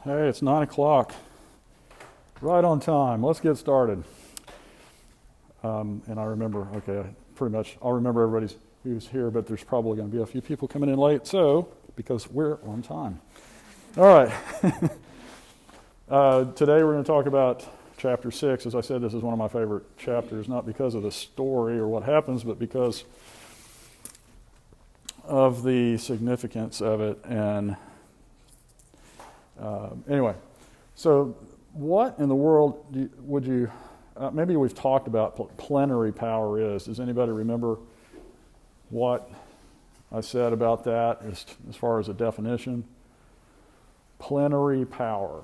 Hey, it's 9 o'clock. Right on time. Let's get started. And I remember, I'll remember everybody who's here, but there's probably going to be a few people coming in late, because we're on time. All right. Today we're going to talk about chapter 6. As I said, this is one of my favorite chapters, not because of the story or what happens, but because of the significance of it. And anyway, so what in the world would you, maybe we've talked about plenary power is. Does anybody remember what I said about that as far as a definition? Plenary power.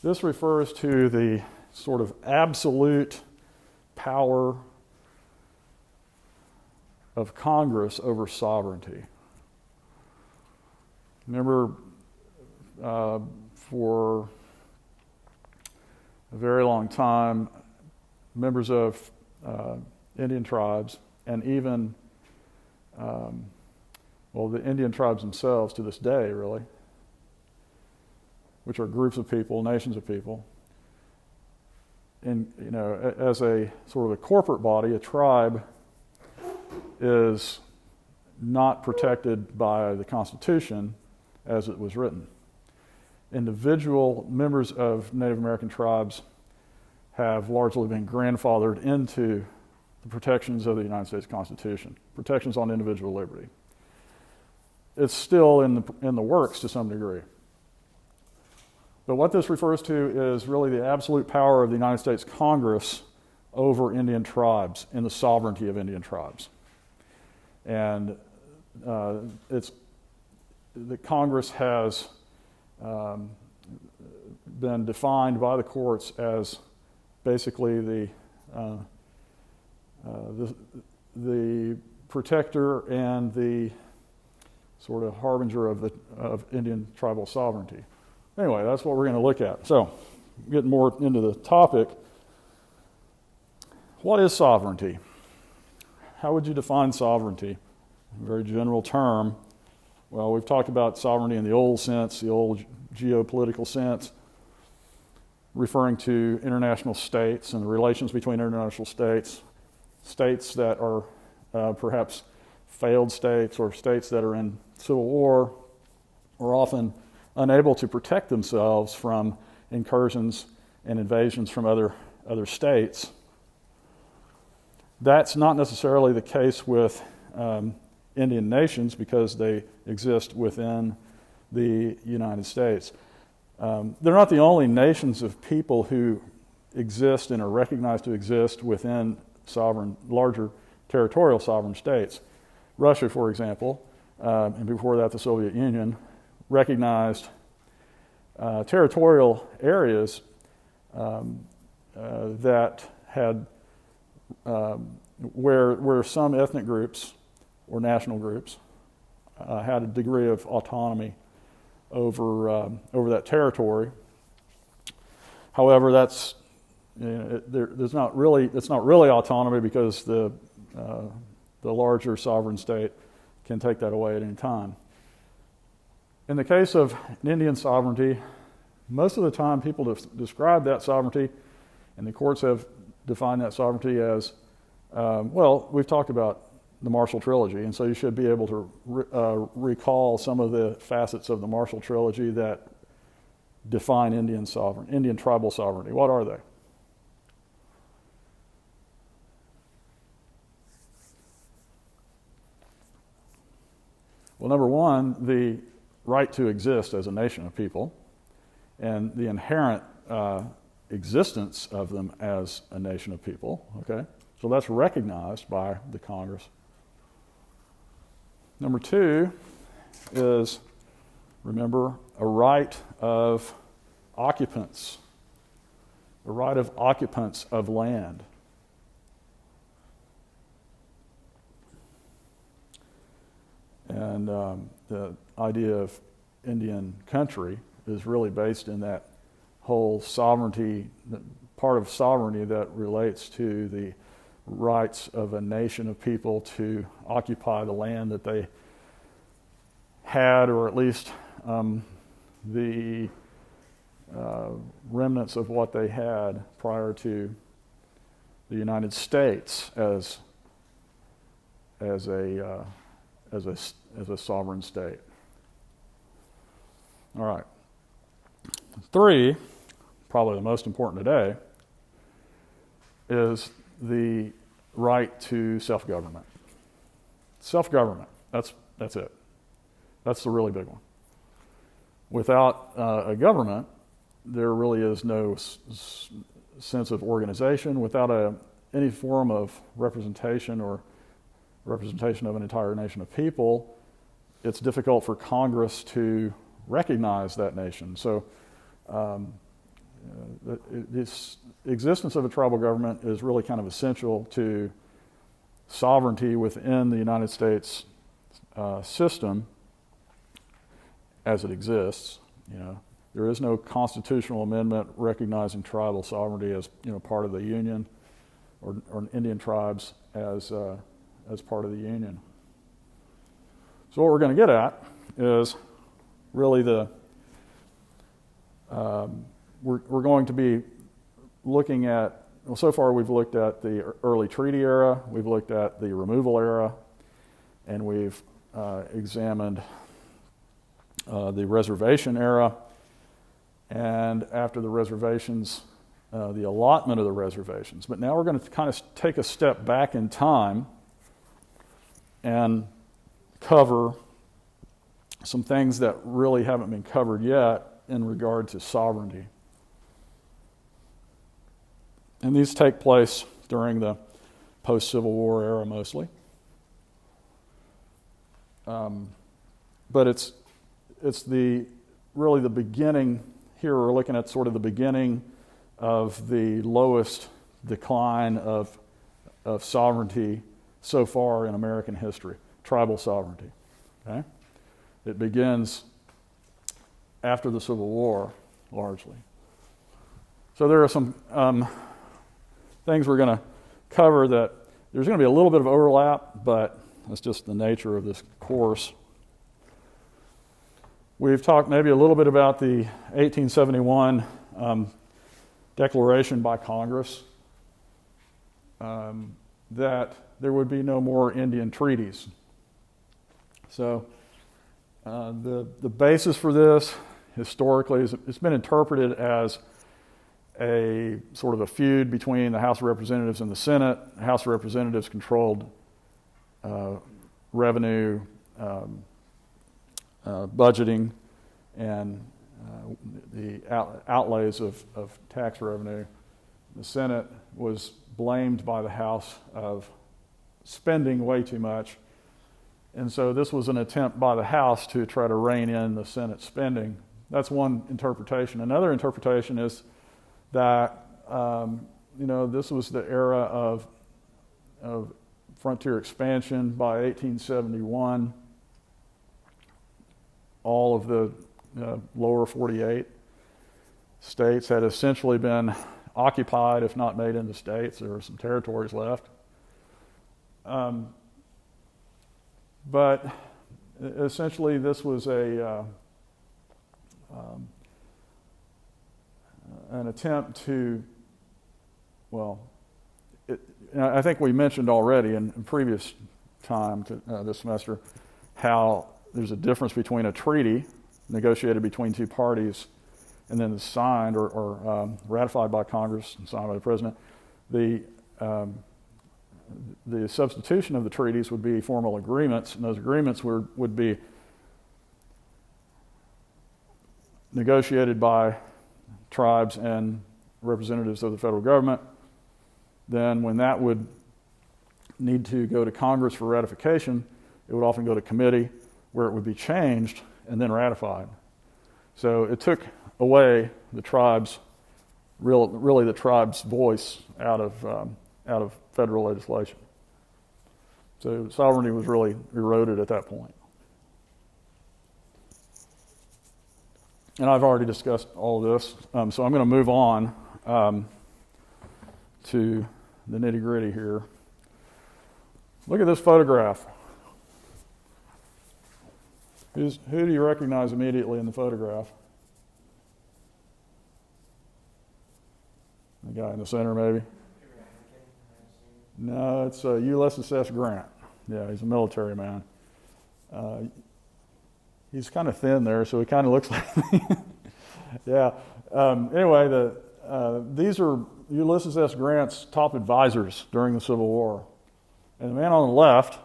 This refers to the sort of absolute power of Congress over sovereignty. Remember, for a very long time, members of Indian tribes, and even, the Indian tribes themselves to this day, really, which are groups of people, nations of people, and as a sort of a corporate body, a tribe is not protected by the Constitution as it was written. Individual members of Native American tribes have largely been grandfathered into the protections of the United States Constitution, protections on individual liberty. It's still in the works to some degree. But what this refers to is really the absolute power of the United States Congress over Indian tribes and the sovereignty of Indian tribes. And the Congress has been defined by the courts as basically the protector and the sort of harbinger of Indian tribal sovereignty. Anyway, that's what we're going to look at. So, getting more into the topic, what is sovereignty? How would you define sovereignty? A very general term. Well, we've talked about sovereignty in the old sense, the old geopolitical sense, referring to international states and the relations between international states, states that are perhaps failed states or states that are in civil war, or often unable to protect themselves from incursions and invasions from other states. That's not necessarily the case with Indian nations because they exist within the United States. They're not the only nations of people who exist and are recognized to exist within larger territorial sovereign states. Russia, for example, and before that the Soviet Union, recognized territorial areas that had where some ethnic groups or national groups had a degree of autonomy over that territory. However, it's not really autonomy because the larger sovereign state can take that away at any time. In the case of Indian sovereignty, most of the time people describe that sovereignty, and the courts have defined that sovereignty as, we've talked about the Marshall Trilogy, and so you should be able to recall some of the facets of the Marshall Trilogy that define Indian tribal sovereignty. What are they? Well, number one, the right to exist as a nation of people, and the inherent existence of them as a nation of people, okay? So that's recognized by the Congress. Number two is, remember, a right of occupants, the right of occupants of land. And the idea of Indian country is really based in that whole sovereignty, part of sovereignty that relates to the rights of a nation of people to occupy the land that they had, or at least the remnants of what they had prior to the United States as a sovereign state. All right. 3, probably the most important today, is the right to self-government. Self-government, that's it. That's the really big one. Without a government, there really is no sense of organization. Without any form of representation or representation of an entire nation of people, it's difficult for Congress to recognize that nation. So this existence of a tribal government is really kind of essential to sovereignty within the United States system as it exists. There is no constitutional amendment recognizing tribal sovereignty as part of the Union, or Indian tribes as part of the Union. So what we're going to get at is really we're going to be looking at, well, so far we've looked at the early treaty era, we've looked at the removal era, and we've examined the reservation era, and after the reservations, the allotment of the reservations. But now we're going to kind of take a step back in time and cover some things that really haven't been covered yet in regard to sovereignty. And these take place during the post-Civil War era mostly. But it's really the beginning. Here we're looking at sort of the beginning of the lowest decline of sovereignty so far in American history, tribal sovereignty. Okay? It begins after the Civil War, largely. So there are some things we're going to cover that there's going to be a little bit of overlap, but that's just the nature of this course. We've talked maybe a little bit about the 1871 declaration by Congress that there would be no more Indian treaties. So the basis for this historically is it's been interpreted as a sort of a feud between the House of Representatives and the Senate. The House of Representatives controlled revenue, budgeting, and the outlays of tax revenue. The Senate was blamed by the House of spending way too much. And so this was an attempt by the House to try to rein in the Senate spending. That's one interpretation. Another interpretation is that this was the era of frontier expansion. By 1871, all of the lower 48 states had essentially been occupied, if not made into states. There were some territories left. But essentially this was an attempt to, I think we mentioned already in previous time this semester how there's a difference between a treaty negotiated between two parties and then signed or ratified by Congress and signed by the President. The substitution of the treaties would be formal agreements, and those agreements would be negotiated by tribes and representatives of the federal government. Then when that would need to go to Congress for ratification, it would often go to committee where it would be changed and then ratified. So it took away the tribes, really the tribe's voice out of federal legislation. So sovereignty was really eroded at that point. And I've already discussed all of this, so I'm going to move on to the nitty-gritty here. Look at this photograph. Who do you recognize immediately in the photograph? The guy in the center, maybe? No, it's Ulysses S. Grant. Yeah, he's a military man. He's kind of thin there, so he kind of looks like yeah. Anyway, these are Ulysses S. Grant's top advisors during the Civil War. And the man on the left,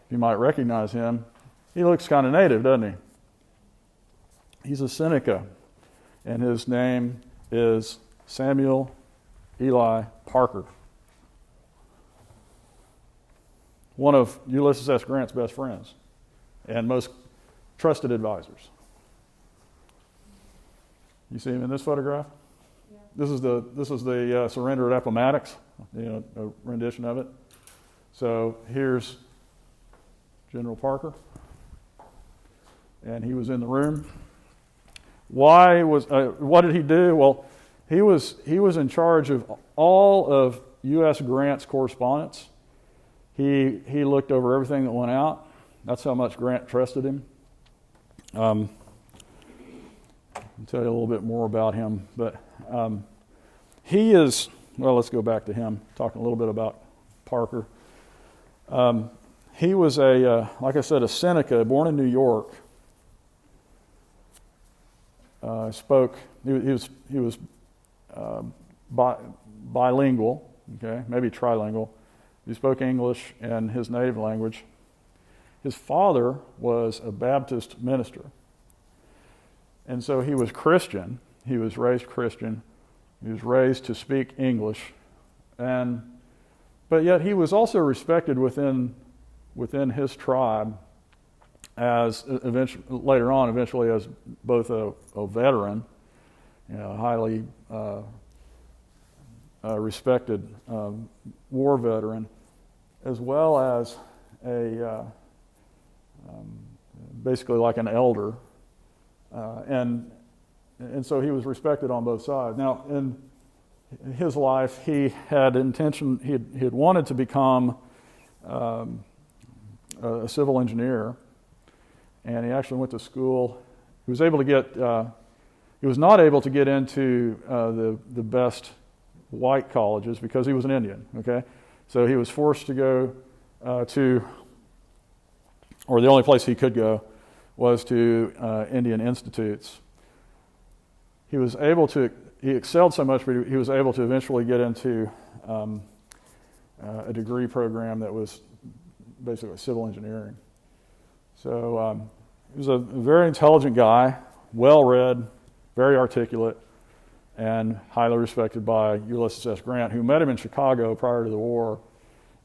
you might recognize him, he looks kind of native, doesn't he? He's a Seneca, and his name is Samuel Eli Parker, one of Ulysses S. Grant's best friends and most trusted advisors. You see him in this photograph? Yeah. This is the surrender at Appomattox, a rendition of it. So here's General Parker, and he was in the room. What did he do? Well, he was in charge of all of U.S. Grant's correspondence. He looked over everything that went out. That's how much Grant trusted him. I'll tell you a little bit more about him, but he is. Well, let's go back to him. Talking a little bit about Parker. He was like I said, a Seneca, born in New York. Spoke. He was bilingual. Okay, maybe trilingual. He spoke English and his native language. His father was a Baptist minister, and so he was Christian. He was raised Christian. He was raised to speak English, but yet he was also respected within his tribe as eventually as both a veteran, highly respected war veteran, as well as basically like an elder, and so he was respected on both sides. Now, in his life, he had wanted to become a civil engineer, and he actually went to school. He was able to get. He was not able to get into the best white colleges because he was an Indian. Okay, so he was forced to go or the only place he could go was to Indian institutes. He excelled so much, but he was able to eventually get into a degree program that was basically civil engineering. So he was a very intelligent guy, well-read, very articulate, and highly respected by Ulysses S. Grant, who met him in Chicago prior to the war.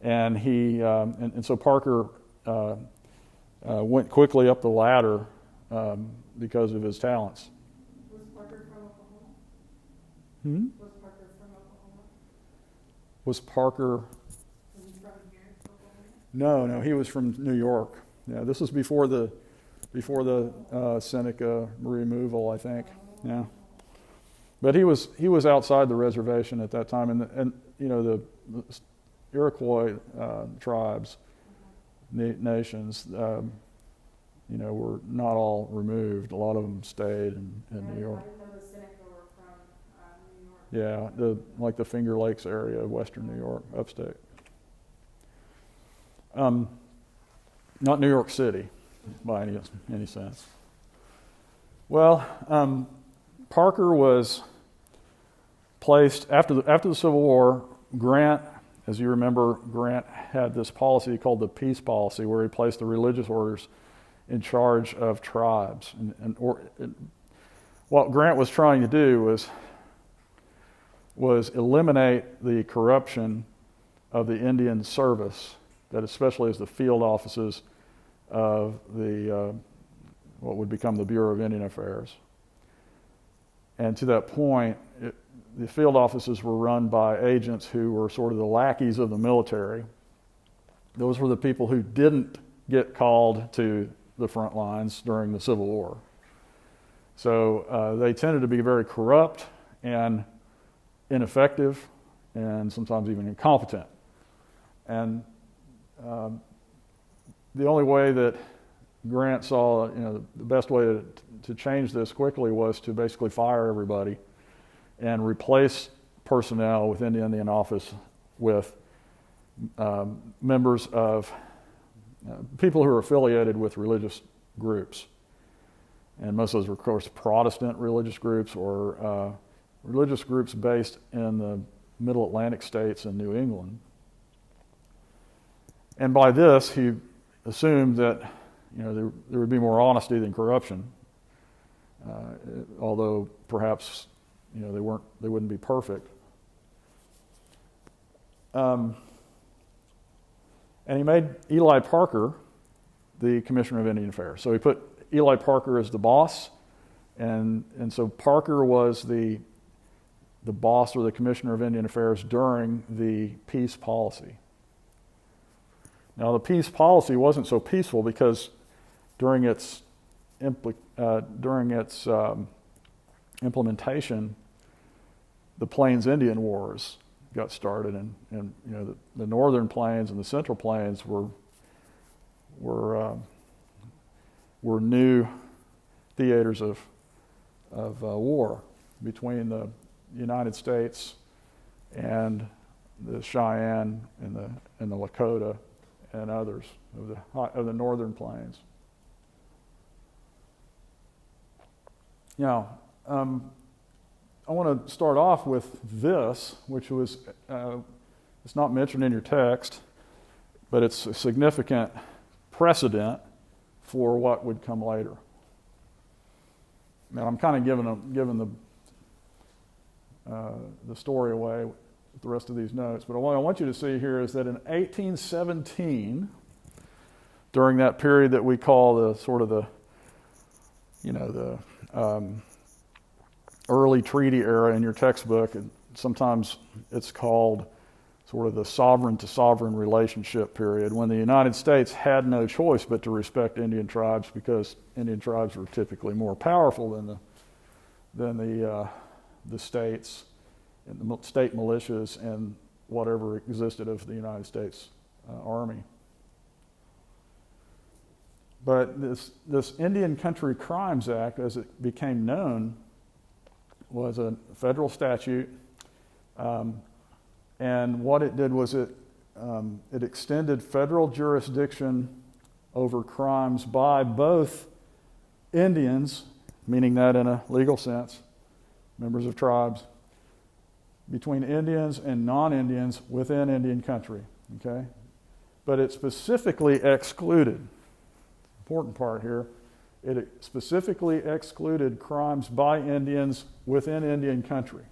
And so Parker went quickly up the ladder because of his talents. Was Parker from Oklahoma? Was Parker from Oklahoma? Was Parker? Was he from here, Oklahoma? No, he was from New York. Yeah, this was before the Seneca removal, I think. Yeah, but he was outside the reservation at that time, and the Iroquois tribes, nations, were not all removed. A lot of them stayed in New York. I didn't know the Seneca were from New York. Yeah, like the Finger Lakes area of western New York, upstate. Not New York City, by any sense. Well, Parker was placed after the Civil War. Grant, as you remember, Grant had this policy called the peace policy, where he placed the religious orders in charge of tribes. And what Grant was trying to do was eliminate the corruption of the Indian service, that especially as the field offices of the what would become the Bureau of Indian Affairs. And to that point, the field offices were run by agents who were sort of the lackeys of the military. Those were the people who didn't get called to the front lines during the Civil War. So they tended to be very corrupt and ineffective and sometimes even incompetent. And the only way that Grant saw, the best way to change this quickly was to basically fire everybody and replace personnel within the Indian office with members of people who are affiliated with religious groups. And most of those were, of course, Protestant religious groups or religious groups based in the Middle Atlantic states and New England. And by this, he assumed that there would be more honesty than corruption, although perhaps they wouldn't be perfect. And he made Eli Parker the Commissioner of Indian Affairs. So he put Eli Parker as the boss, and so Parker was the boss or the Commissioner of Indian Affairs during the peace policy. Now, the peace policy wasn't so peaceful because during its implementation, the Plains Indian Wars got started, and the Northern Plains and the Central Plains were new theaters of war between the United States and the Cheyenne and the Lakota and others of the Northern Plains. Now, I want to start off with this, which was, it's not mentioned in your text, but it's a significant precedent for what would come later. Now, I'm kind of giving the story away with the rest of these notes, but what I want you to see here is that in 1817, during that period that we call the early treaty era in your textbook, and sometimes it's called sort of the sovereign-to-sovereign relationship period, when the United States had no choice but to respect Indian tribes because Indian tribes were typically more powerful than the states and the state militias and whatever existed of the United States Army. But this Indian Country Crimes Act, as it became known, was a federal statute, and what it did was it extended federal jurisdiction over crimes by both Indians, meaning that in a legal sense, members of tribes, between Indians and non-Indians within Indian country, okay? But it specifically excluded, important part here, it specifically excluded crimes by Indians within Indian country.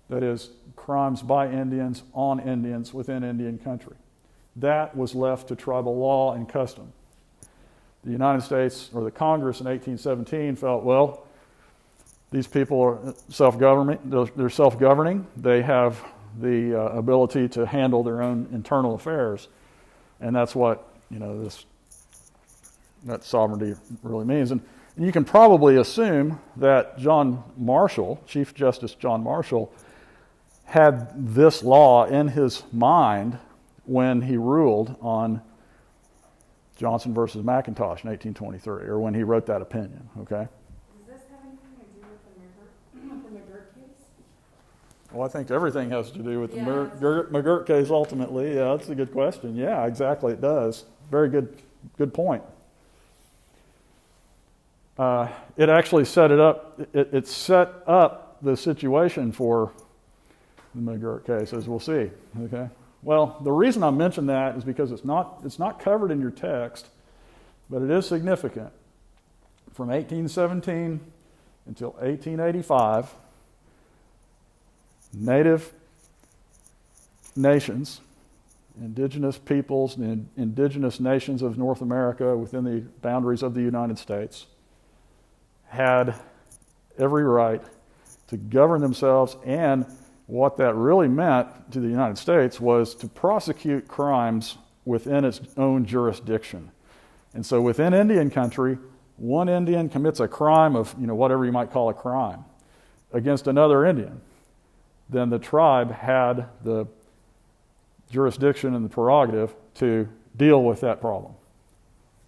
That is, crimes by Indians on Indians within Indian country. That was left to tribal law and custom. The United States, or the Congress in 1817, felt, well, these people are they're self-governing, they have the ability to handle their own internal affairs. And that's what, that sovereignty really means. And you can probably assume that John Marshall, Chief Justice John Marshall, had this law in his mind when he ruled on Johnson versus McIntosh in 1823, or when he wrote that opinion, okay? Does this have anything to do with the McGirt case? Well, I think everything has to do with the McGirt case ultimately. Yeah, that's a good question. Yeah, exactly, it does. Very good point. It actually set it up. It set up the situation for the McGirt case, as we'll see. Okay. Well, the reason I mention that is because it's not covered in your text, but it is significant. From 1817 until 1885, Native nations, indigenous peoples, and indigenous nations of North America within the boundaries of the United States had every right to govern themselves, and what that really meant to the United States was to prosecute crimes within its own jurisdiction. And so within Indian country, one Indian commits a crime of, whatever you might call a crime, against another Indian. Then the tribe had the jurisdiction and the prerogative to deal with that problem.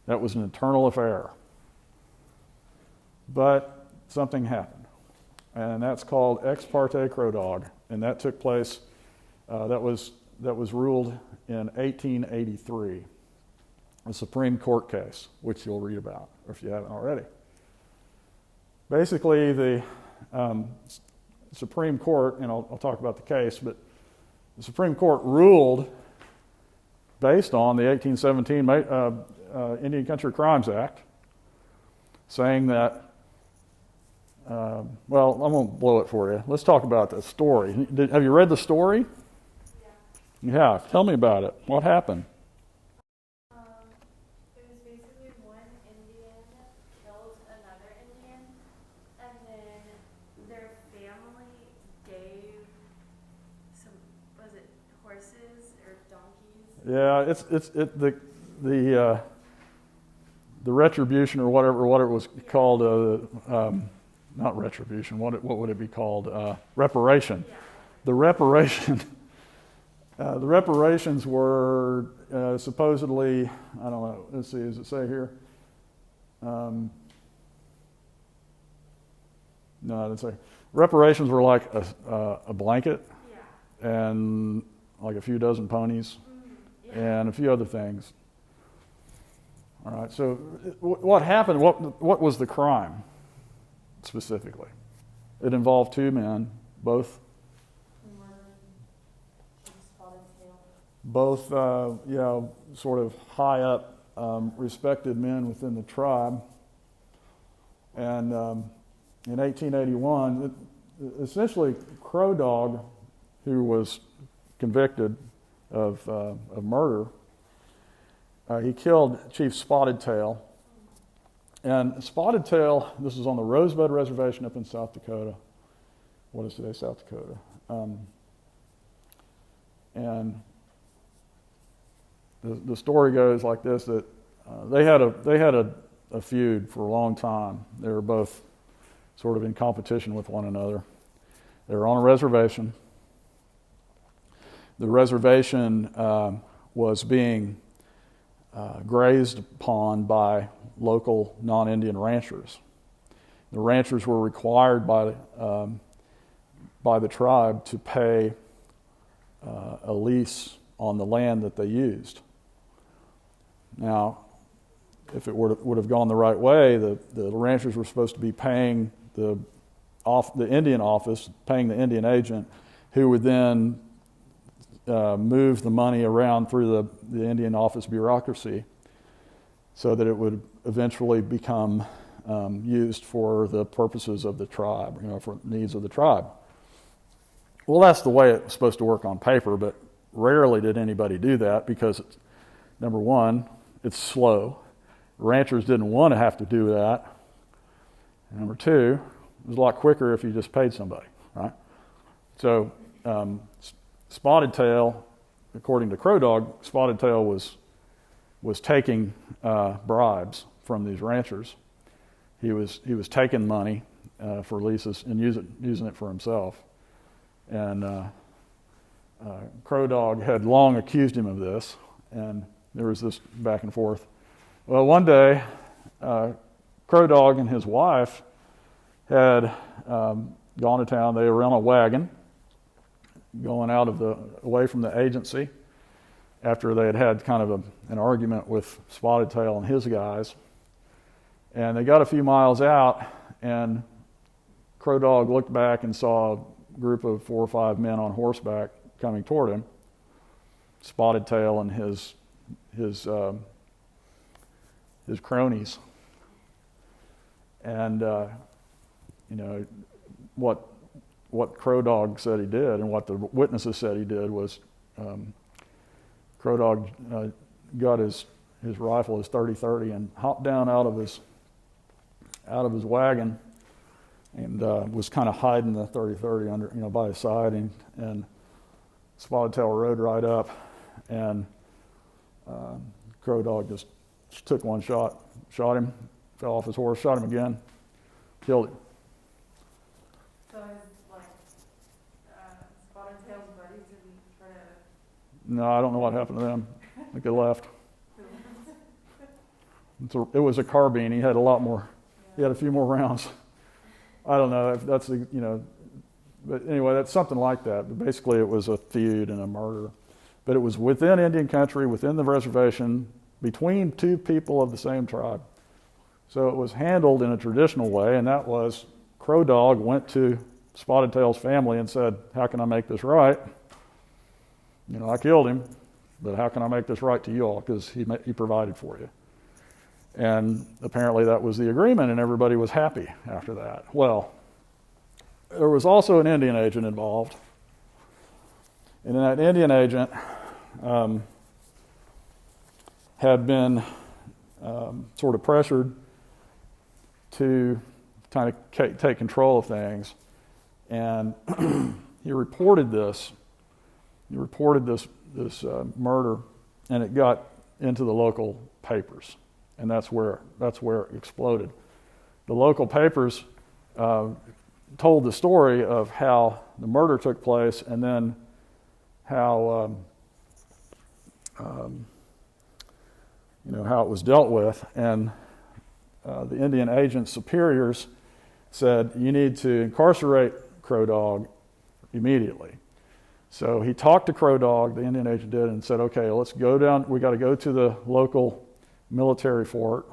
That was an internal affair. But something happened, and that's called Ex parte Crow Dog, and that took place, that was ruled in 1883, a Supreme Court case, which you'll read about, if you haven't already. Basically, the Supreme Court, and I'll talk about the case, but the Supreme Court ruled based on the 1817 Indian Country Crimes Act, saying that, well, I'm going to blow it for you. Let's talk about the story. Have you read the story? Yeah. You have. Tell me about it. What happened? It was basically one Indian killed another Indian, and then their family gave some, was it horses or donkeys? Yeah, the retribution or what it was called, not retribution. What would it be called? Reparation. Yeah. The reparations were supposedly, I don't know. Let's see. Does it say here? No, it doesn't say. Reparations were like a blanket Yeah. and like a few dozen ponies Yeah. and a few other things. All right. So what happened? What was the crime specifically? It involved two men, both sort of high up, respected men within the tribe. And in 1881, essentially Crow Dog, who was convicted of murder, he killed Chief Spotted Tail. And Spotted Tail, this is on the Rosebud Reservation up in South Dakota. What is today, South Dakota? And the story goes like this: that they had a feud for a long time. They were both sort of in competition with one another. They were on a reservation. The reservation was being grazed upon by local non-Indian ranchers. The ranchers were required by the tribe to pay a lease on the land that they used. Now, if it would have gone the right way, the ranchers were supposed to be paying the Indian office, paying the Indian agent, who would then move the money around through the Indian office bureaucracy so that it would eventually become used for the purposes of the tribe, for needs of the tribe. Well, that's the way it was supposed to work on paper, but rarely did anybody do that because, number one, it's slow. Ranchers didn't want to have to do that. And number two, it was a lot quicker if you just paid somebody, right? So Spotted Tail, according to Crow Dog, Spotted Tail was taking bribes from these ranchers. He was taking money for leases and using it for himself. And Crow Dog had long accused him of this, and there was this back and forth. Well, one day, Crow Dog and his wife had gone to town. They were on a wagon going away from the agency after they had kind of an argument with Spotted Tail and his guys. And they got a few miles out, and Crow Dog looked back and saw a group of 4 or 5 men on horseback coming toward him. Spotted Tail and his cronies. And what Crow Dog said he did, and what the witnesses said he did, was Crow Dog got his rifle, his .30-30, and hopped down out of his wagon, and was kind of hiding the .30-30 under, by his side, and Spotted Tail rode right up, and Crow Dog just took one shot him, fell off his horse, shot him again, killed him. So his Spotted Tail's buddies didn't try to No, I don't know what happened to them. I think they left. It was a carbine. He had a lot more. He had a few more rounds. I don't know if that's but anyway, that's something like that. But basically, it was a feud and a murder. But it was within Indian country, within the reservation, between two people of the same tribe. So it was handled in a traditional way, and that was Crow Dog went to Spotted Tail's family and said, "How can I make this right? I killed him, but how can I make this right to you all? Because he provided for you." And apparently that was the agreement, and everybody was happy after that. Well, there was also an Indian agent involved. And that Indian agent had been sort of pressured to kind of take control of things. And he reported this. He reported this murder, and it got into the local papers. And that's where it exploded. The local papers told the story of how the murder took place, and then how how it was dealt with. And the Indian agent's superiors said, "You need to incarcerate Crow Dog immediately." So he talked to Crow Dog, the Indian agent did, and said, "Okay, let's go down. We got to go to the local military fort,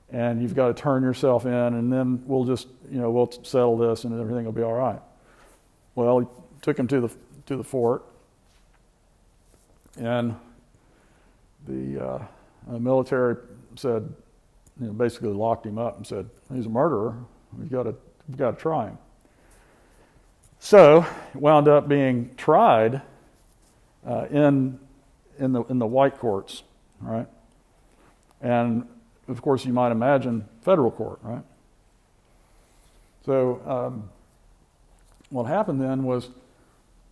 and you've got to turn yourself in, and then we'll just, we'll settle this, and everything will be all right." Well, he took him to the fort, and the military said, basically locked him up and said, "He's a murderer. We've got to try him." So it wound up being tried in the white courts, right? And of course, you might imagine federal court, right? So what happened then was,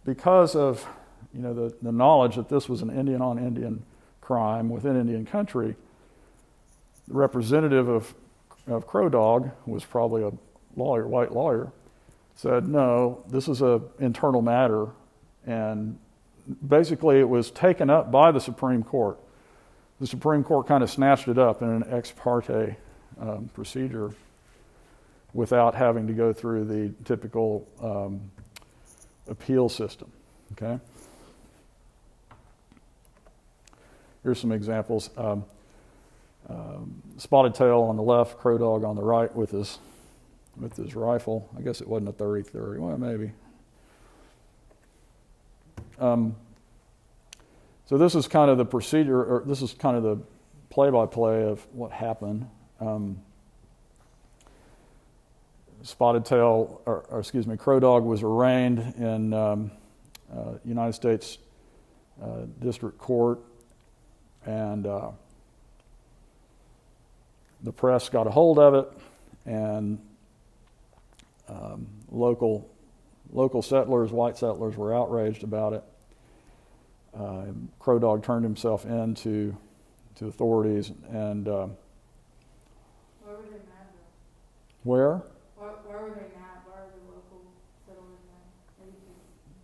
because of the knowledge that this was an Indian on Indian crime within Indian country, the representative of Crow Dog was probably a lawyer, white lawyer, said, "No, this is an internal matter," and basically it was taken up by the Supreme Court. The Supreme Court kind of snatched it up in an ex parte procedure without having to go through the typical appeal system. Okay. Here's some examples. Spotted Tail on the left, Crow Dog on the right with his rifle. I guess it wasn't a 30-30. Well, maybe. So this is kind of the procedure, or this is kind of the play-by-play of what happened. Spotted Tail, Crow Dog was arraigned in United States District Court, and the press got a hold of it, and local settlers, white settlers, were outraged about it. Crow Dog turned himself in to authorities, and where were they mad though? where? Where were they mad? Why were the local settlers mad?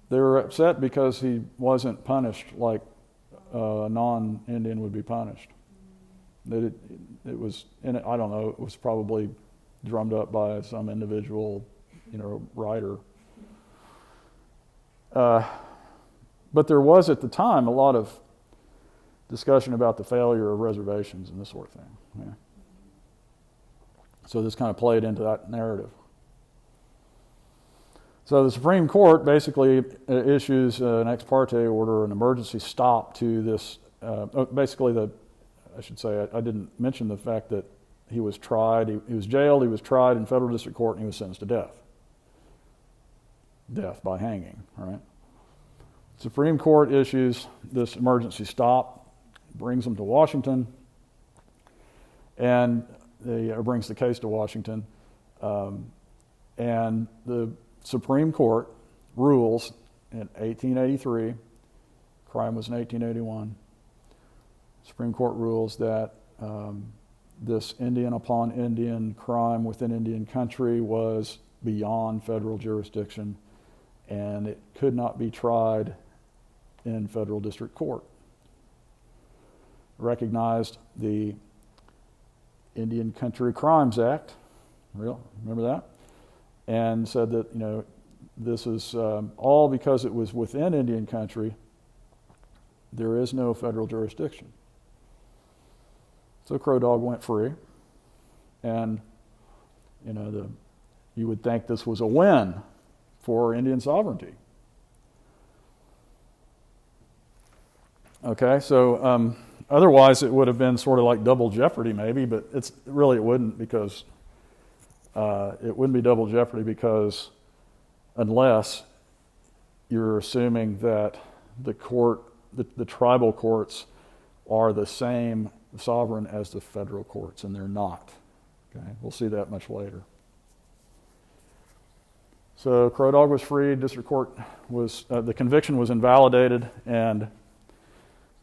They were upset because he wasn't punished like a non-Indian would be punished. That it was, and I don't know, it was probably drummed up by some individual, writer. But there was at the time a lot of discussion about the failure of reservations and this sort of thing. Yeah. So this kind of played into that narrative. So the Supreme Court basically issues an ex parte order, an emergency stop to this. I didn't mention the fact that he was tried, he was jailed, he was tried in federal district court, and he was sentenced to death. Death by hanging, right? Supreme Court issues this emergency stop, brings him to Washington, and brings the case to Washington, and the Supreme Court rules in 1883, crime was in 1881, Supreme Court rules that this Indian upon Indian crime within Indian country was beyond federal jurisdiction, and it could not be tried in federal district court. Recognized the Indian Country Crimes Act, remember that? And said that, this is all because it was within Indian country, there is no federal jurisdiction. So Crow Dog went free, and you would think this was a win for Indian sovereignty. Okay, so otherwise it would have been sort of like double jeopardy maybe, but it wouldn't, because it wouldn't be double jeopardy because unless you're assuming that the tribal courts are the same sovereign as the federal courts, and they're not. Okay, we'll see that much later. So Crow Dog was freed. District court was the conviction was invalidated, and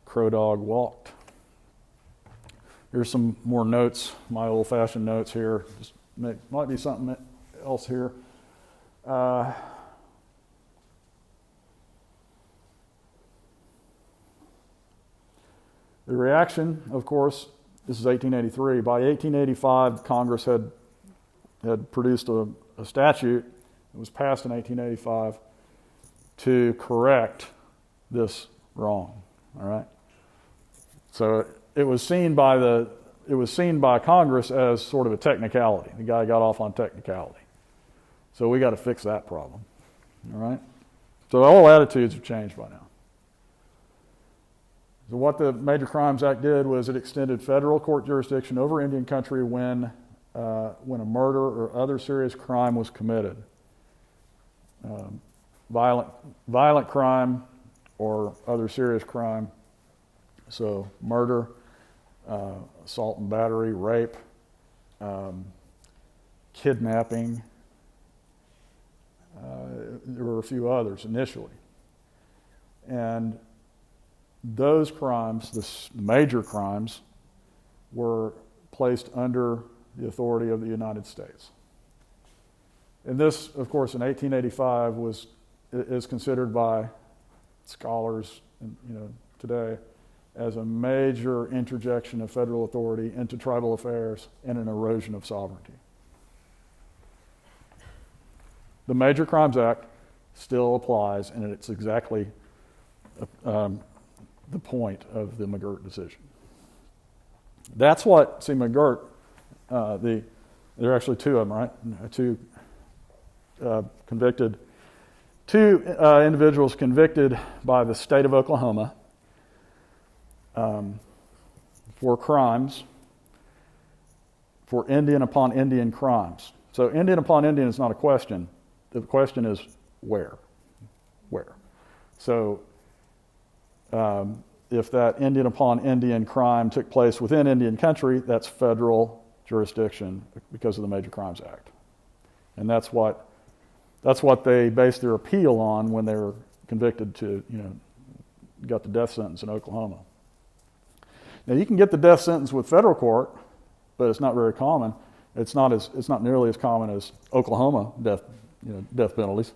Crow Dog walked. Here's some more notes, my old-fashioned notes here. Just might be something else here. The reaction, of course, this is 1883. By 1885, Congress had produced a statute that was passed in 1885 to correct this wrong. All right. So it was seen by Congress as sort of a technicality. The guy got off on technicality. So we got to fix that problem. All right. So all attitudes have changed by now. So what the Major Crimes Act did was it extended federal court jurisdiction over Indian country when a murder or other serious crime was committed. Violent crime or other serious crime. So murder, assault and battery, rape, kidnapping. There were a few others initially. And those crimes, the major crimes, were placed under the authority of the United States. And this, of course, in 1885 is considered by scholars, today as a major interjection of federal authority into tribal affairs and an erosion of sovereignty. The Major Crimes Act still applies, and it's exactly the point of the McGirt decision. That's what, McGirt, there are actually two of them, right? Two individuals convicted by the state of Oklahoma for crimes, for Indian upon Indian crimes. So Indian upon Indian is not a question. The question is where? Where? So if that Indian upon Indian crime took place within Indian country, that's federal jurisdiction because of the Major Crimes Act. And that's what they based their appeal on when they were convicted got the death sentence in Oklahoma. Now you can get the death sentence with federal court, but it's not very common. It's not nearly as common as Oklahoma death penalties.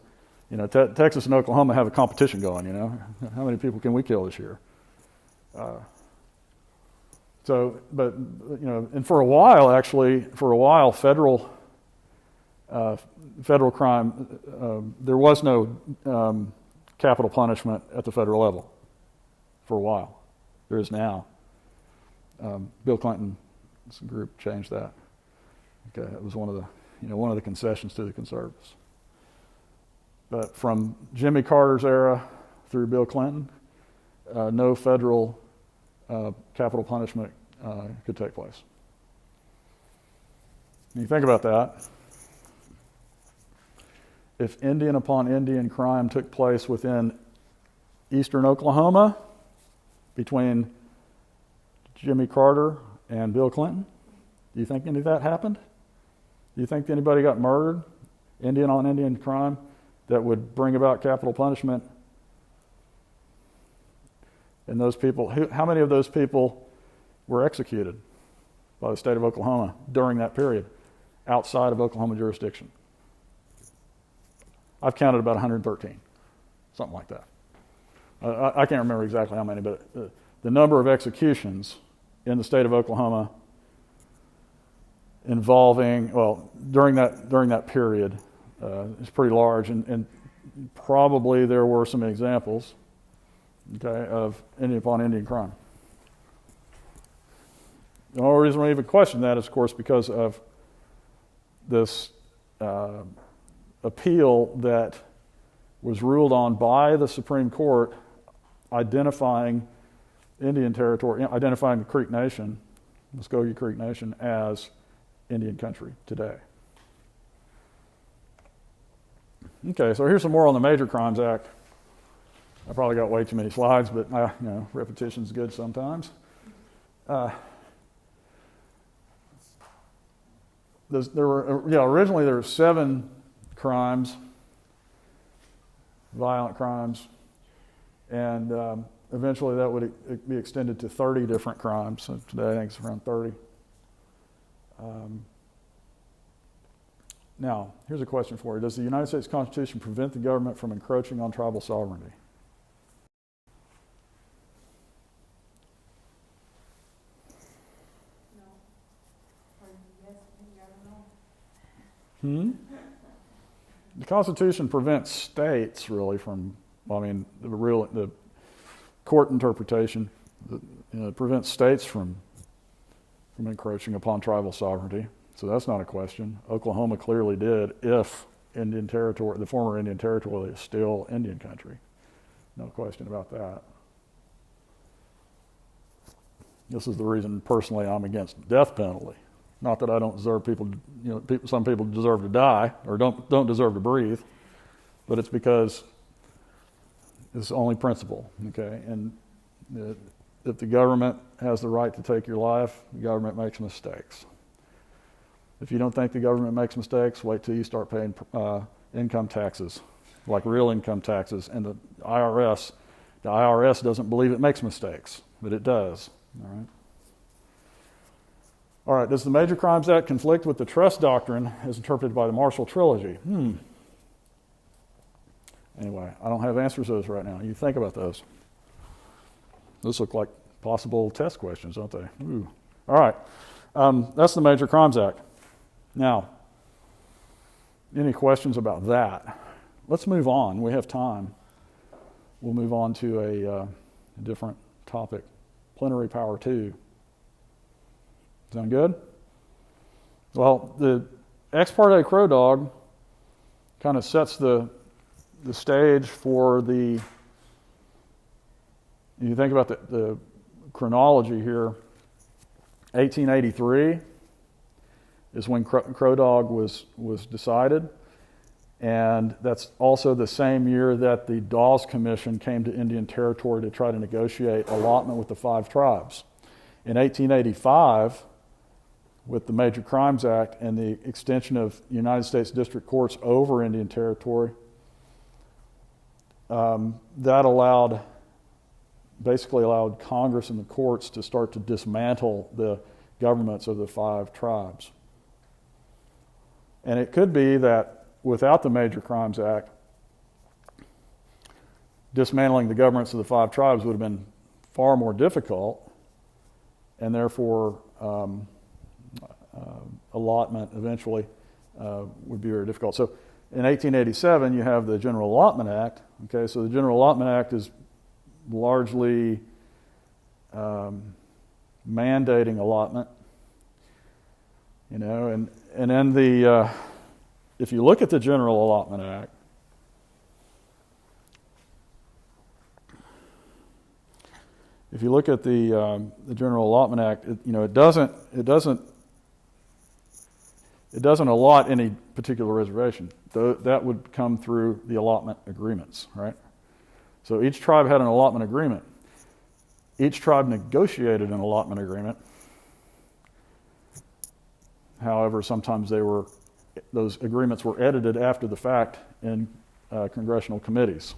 Texas and Oklahoma have a competition going. How many people can we kill this year? And for a while, federal crime, there was no capital punishment at the federal level for a while. There is now. Bill Clinton's group changed that. Okay, it was one of the concessions to the conservatives. But from Jimmy Carter's era through Bill Clinton, no federal capital punishment could take place. When you think about that, if Indian upon Indian crime took place within eastern Oklahoma between Jimmy Carter and Bill Clinton, do you think any of that happened? Do you think anybody got murdered, Indian on Indian crime, that would bring about capital punishment? And those people, how many of those people were executed by the state of Oklahoma during that period, outside of Oklahoma jurisdiction? I've counted about 113, something like that. I can't remember exactly how many, but the number of executions in the state of Oklahoma involving, well, during that period is pretty large, and probably there were some examples, okay, of Indian upon Indian crime. The only reason we even question that is, of course, because of this appeal that was ruled on by the Supreme Court identifying Indian territory, identifying the Creek Nation, Muskogee Creek Nation, as Indian country today. Okay, so here's some more on the Major Crimes Act. I probably got way too many slides, but repetition's good sometimes. Originally there were 7 crimes, violent crimes, and eventually that would be extended to 30 different crimes. So today I think it's around 30. Now, here's a question for you. Does the United States Constitution prevent the government from encroaching on tribal sovereignty? No. Or yes, maybe, I don't know. The Constitution prevents states really from, the court interpretation prevents states from encroaching upon tribal sovereignty. So that's not a question. Oklahoma clearly did if Indian Territory, the former Indian Territory, is still Indian country. No question about that. This is the reason personally I'm against the death penalty. Not that I don't deserve some people deserve to die or don't deserve to breathe, but it's because it's the only principle, okay? And if the government has the right to take your life, the government makes mistakes. If you don't think the government makes mistakes, wait till you start paying income taxes, like real income taxes. And the IRS doesn't believe it makes mistakes, but it does, all right? All right, does the Major Crimes Act conflict with the trust doctrine as interpreted by the Marshall Trilogy? Anyway, I don't have answers to those right now. You think about those. Those look like possible test questions, don't they? Ooh. All right, that's the Major Crimes Act. Now, any questions about that? Let's move on. We have time. We'll move on to a different topic. Plenary Power 2. Sound good? Well, the Ex parte Crow Dog kind of sets the stage for the, you think about the chronology here. 1883 is when Crow Dog was decided, and that's also the same year that the Dawes Commission came to Indian Territory to try to negotiate allotment with the 5 tribes. In 1885, with the Major Crimes Act and the extension of United States District Courts over Indian Territory, that basically allowed Congress and the courts to start to dismantle the governments of the 5 tribes. And it could be that without the Major Crimes Act, dismantling the governments of the 5 tribes would have been far more difficult, and therefore allotment eventually would be very difficult. So in 1887, you have the General Allotment Act. Okay, so the General Allotment Act is largely mandating allotment, and then if you look at the General Allotment Act, if you look at the General Allotment Act, it doesn't allot any particular reservation. That would come through the allotment agreements, right? So each tribe had an allotment agreement. Each tribe negotiated an allotment agreement. However, sometimes those agreements were edited after the fact in congressional committees.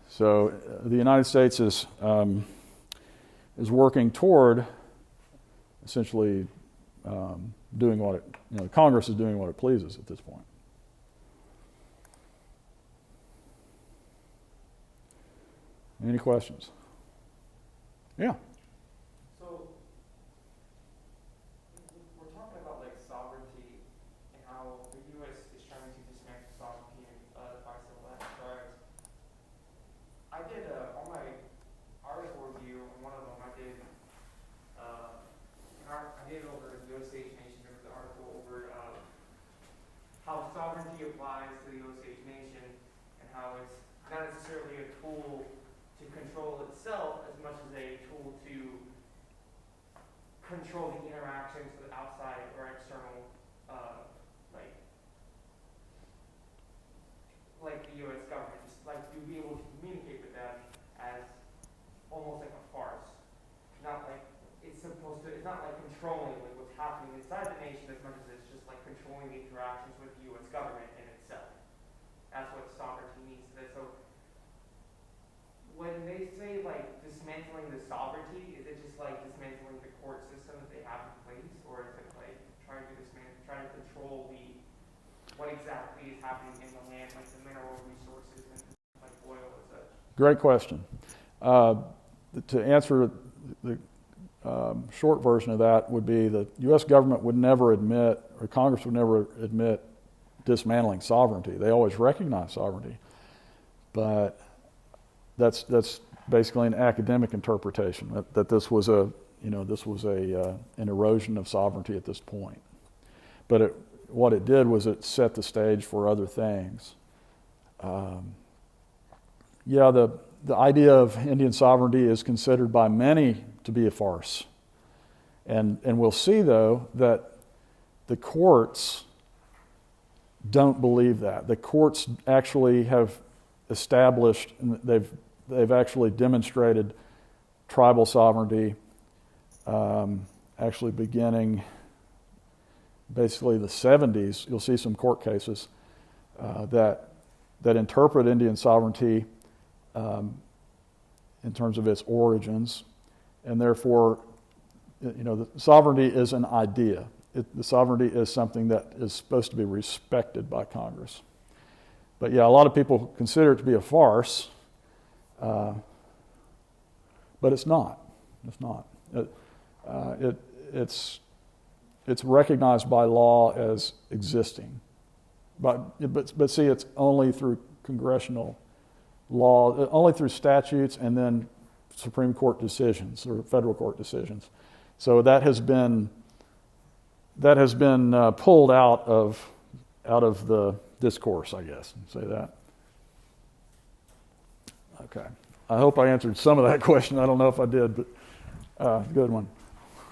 So the United States is working toward essentially doing what Congress is doing what it pleases at this point. Any questions? Yeah. So, we're talking about like sovereignty and how the U.S. is trying to dismantle sovereignty and defy civil rights. I did on my article review, on one of them, I did over the Osage Nation. There was an article over how sovereignty applies to the Osage Nation and how it's not necessarily a tool to control itself as much as a tool to control the interactions with outside or external, like the U.S. government, just like to be able to communicate with them as almost like a farce, not like it's supposed to. It's not like controlling like what's happening inside the nation as much as it's just like controlling the interactions with the U.S. government in itself. That's what sovereignty means today. So when they say like dismantling the sovereignty, is it just like dismantling the court system that they have in place, or is it like trying to control what exactly is happening in the land, like the mineral resources and like oil and such? Great question. To answer the short version of that would be the U.S. government would never admit, or Congress would never admit, dismantling sovereignty. They always recognize sovereignty, but that's basically an academic interpretation that this was an erosion of sovereignty at this point. But what it did was it set the stage for other things. The idea of Indian sovereignty is considered by many to be a farce. And we'll see, though, that the courts don't believe that. The courts actually have established, they've actually demonstrated tribal sovereignty, actually beginning basically the 70s. You'll see some court cases that interpret Indian sovereignty in terms of its origins, and therefore, the sovereignty is an idea. The sovereignty is something that is supposed to be respected by Congress. But yeah, a lot of people consider it to be a farce, but it's not. It's not. It's recognized by law as existing, but see, it's only through congressional law, only through statutes, and then Supreme Court decisions or federal court decisions. So that has been pulled out of the discourse, I guess, say that. Okay. I hope I answered some of that question. I don't know if I did, but good one.